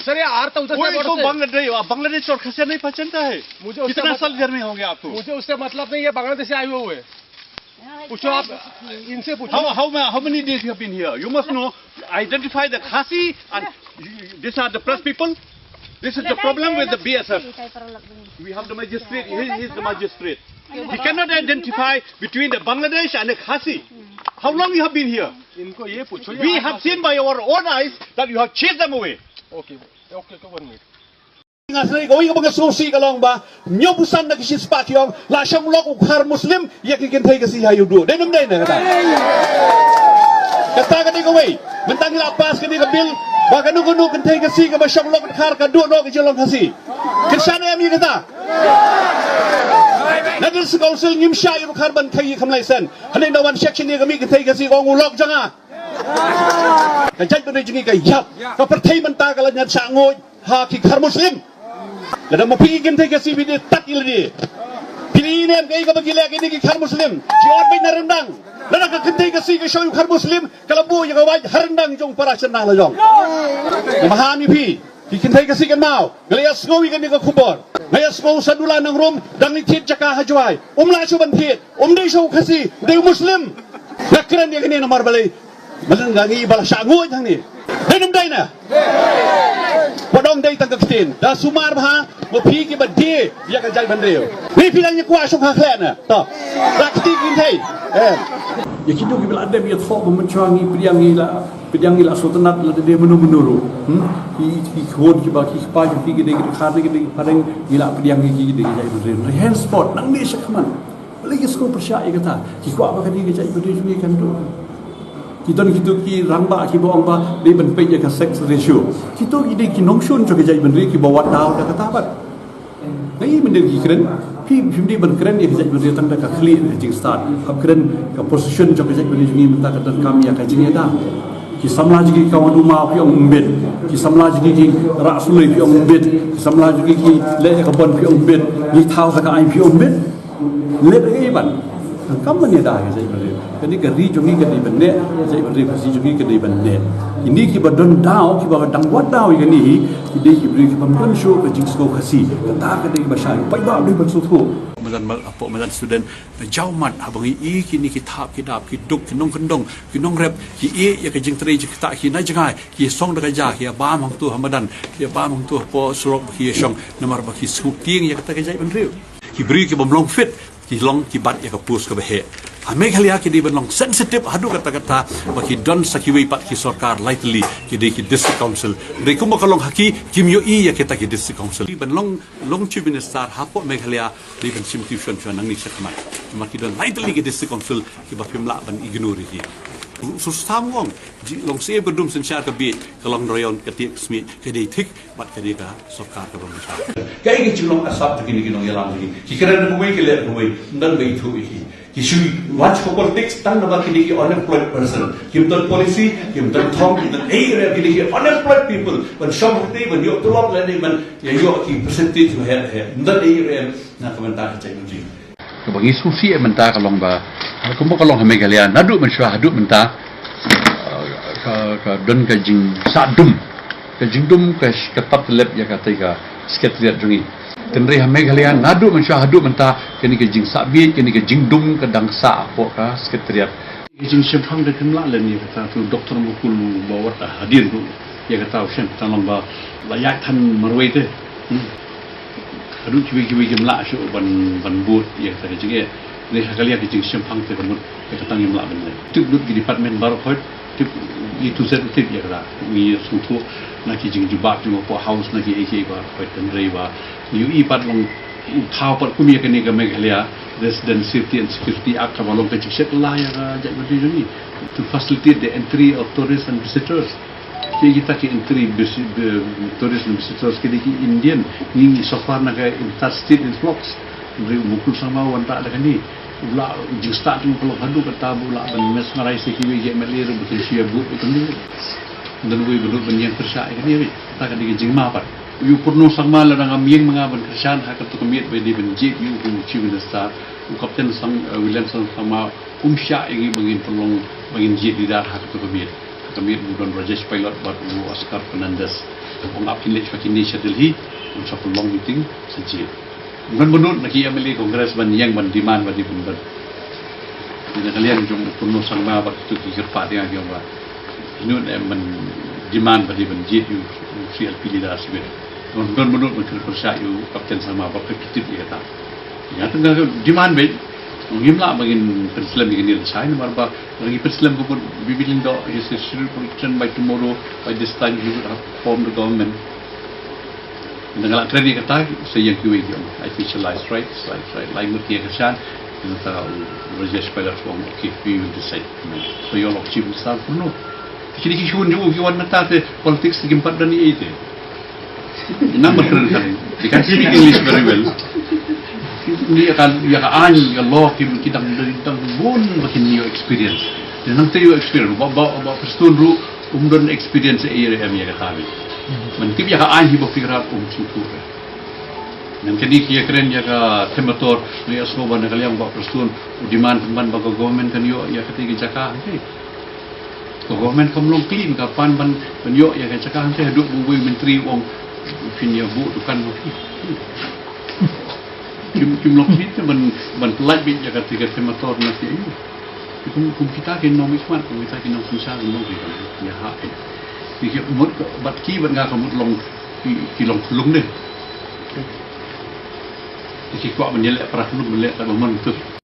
सर ये अर्थ उधर से बांग्लादेश और खसिया नहीं पहचानता है। मुझे कितना साल घर में हो गया आपको? मुझे उससे मतलब नहीं है, बांग्लादेश से आए हुए पूछो आप इनसे पूछो। How many days you have been here? You must know, identify the Khasi and these are the press people. This is the problem with the BSF. We have the magistrate, he is the magistrate. He cannot identify between the Bangladesh and the Khasi. How long you have been here? We have seen by our own eyes that you have chased them away. Okay, 1 minute. Ngasai going about sosi kalong ba nyobusan na kisi spat yung la siyang lok ukhar Muslim yakin tay kasi hayo do denum day na kata kani ko way mentang ila pas kani ka bil ba kanu kanu kan tay kasi ka ba siyang lok ukhar ka do no ka long kasi kirsana yami kata nadil sa council ngim sya yung ukhar ban kay kamlay sen hanin na one section ni kami ka tay kasi ko ngulok janga kajay ko na jingi kay yap ka partay man ta kala nya sa ngoy ha ki khar Muslim Lada mo pigim tay kasi bini tak iladi. Pininem kay ka bagila kini ki khar Muslim. Si orbay na rendang. Lada ka kintay kasi ka show khar Muslim kalabu yung awaj harendang jong para sa nang lajong. Mahami pi. Ki kintay kasi kan mau. Galayas ngowi kan ka kubor. Ngayas ngo sa dula ng room dang ni tit jaka hajwai. La shu ban tit. Day show kasi day Muslim. Nakran dia kini nomor balay. Malangangi bala sa ngoy thang ni. Denum day na. Wadong day tagaktin da sumar bha mo phi ki badde ya ka jai bandreo ni phi lang ni kwa shong ha khla na to rakti kin thai ya kido ki belada bi tho mo mencuangi pidiangi la sultanat la de menuru ki khod ki ba ki pa ki de khar ki de pareng gila pidiangi ki de jai bandreo henceforth nang ni shakman lagi sko persya kata ki kwa ba ka di jai bandreo ni kan tu kita ki rangba ki bawang ba di ben pe ka sex ratio kita ki de ki nongshun cho ke jai ben ri ki bawa taw da kata bat ngai men de ki kren ki phim ben kren ye jai ben ri tang da ka khli jing start ab kren ka position cho ke jai ben ri ni menta ka kam ya ka jing da ki samlaj ki ka wadu ma pi ong mbet ki samlaj ki rasul pi ong mbet ki samlaj ki le ka bon pi ong mbet ni taw ka ai pi ong mbet le ai ban kam ni da ke jai ben ri kani ka ri jongi ka di benne jai bari phasi jongi ka di benne ini ki ba don dau ki ba dang wat dau ki ni ki de ki bri ki pam don show ka jing sko khasi ta ka de ba sha pai ba de ba su thu mazan apo mazan student jauman abangi i ki ni ki thap ki dap ki duk ki nong kendong ki nong rep ki e ya ka jing tre ji ta ki na jangai ki song da ka ja ki ba mang tu hamadan ki ba mang tu po surok ki song namar ba ki su ting ya ka ta ka jai ban riu ki bri ki bom long fit ki long ki bat ya ka pus ka ba he Meghalaya ki di long sensitive hadu kata-kata baki don sakiwi pat ki sarkar lightly ki di ki district council de ko makalong haki kimyo i ya kita ki district council ban long chief minister hapo Meghalaya di ban simtition nang ni sakmat maki don lightly ki district council ki ba pimla ban ignore ki sustam wong long se bedum sensyar ka bi kalong rayon ka tik smi ke di thik bat ke di ka sarkar ka bangsa kai ki chulong asap ki ni nong yalang ki kira na buwi ke le buwi ndan bai thu ki Kisui watch for politics tang na kini ki unemployed person. Kimton policy, kimton thong, kimton area kini ki unemployed people. When some of them, when you to lot lady man, you ki percentage here here. Ndan area na komentar cakap ni. Bagi susi menta kalong ba, kumpo kalong Meghalaya nadu mensua hadu menta ka don ka jing sadum, ka jingdum ka ketat lep ya kata ka sekretariat jungi. Tenri Meghalaya nadu mensua hadu menta kini ke jing sabit kini ke jing dum ke dangsa apa ka sekretariat jing syamphang de kemla len ni kata tu doktor mukul bawa hadir tu ya kata ushen tanong ba layak than marwai te hadu kiwi gemla shu ban but ya kata jing ni hakalia ke jing syamphang te kamut ya kata ngemla ben le tu dut di department baru khot tu itu sertif ya kata mi sutu na ki jing jubat ju po house na ki ek ba khot tenri ba yu I pat long thao pat kumi ka ni ka Meghalaya Resident Safety and Security Act ka long ka check la ya ka jai badi ni to facilitate the entry of tourists and visitors ki kita ki entry tourists and visitors ki Indian ni so far na ka interstate influx mukul sama wanta ada kan ni ula jing start tu kalau hadu kata bula ban mesmerise ki wi Malaysia betul sia but itu ni dan wi betul banyak persa ni ta kan di jingma pat you purno sama la nga miyeng mga ban Christian ha katu kamit by di ben jit you ku chief minister u captain sang Williamson sama umsya igi bangin pelong bangin jit di dar ha katu kamit kami don Rajesh pilot buat Oscar Fernandez ong apin lech pakin ni Delhi un sa long meeting saji ngan menut naki ameli kongres ban yang ban demand ban dibun ban ina kalian jong puno sangma bat tu ki kerpa dia yang ba inun ban demand ban dibun jit yu CLP leader sibet ngan menut ban kersa yu kapten sama ba kekitit dia ta ya tengah demand be ngimla bagin Islam begini saya nomor ba lagi Islam ko bibilin do is sure production by tomorrow by this time he would have formed the government dengan training kata saya yang kuwi dia I visualize right like mesti kesan kita Rajesh pilot from okay we will decide so you all achieve stuff no kini kishun juga kiwan mata te politics di empat dan ni itu nama keren kan they can speak English very well ni akan ya ani ya Allah kita dari tang bon makin new experience dan nanti new experience ba perstun ru don experience area ya kami mungkin ya ani ba fikra suku dan kini kia keren ya ka temator ni aslo ban kalian ba perstun demand ban ba government kan yo ya ketika jaka government kamlong clean kapan ban yo ya jaka hante duk bu menteri wong pinya bu dukan jumlah kita ban pelat bit jaga tiga temator nasi ini kum kita kin nom ismat kum kita kin nom susah nom kita ya ha fikir mut bat ki ban ngak mut long ki long deh ki kwa ban yelek parah lu melek tak man tu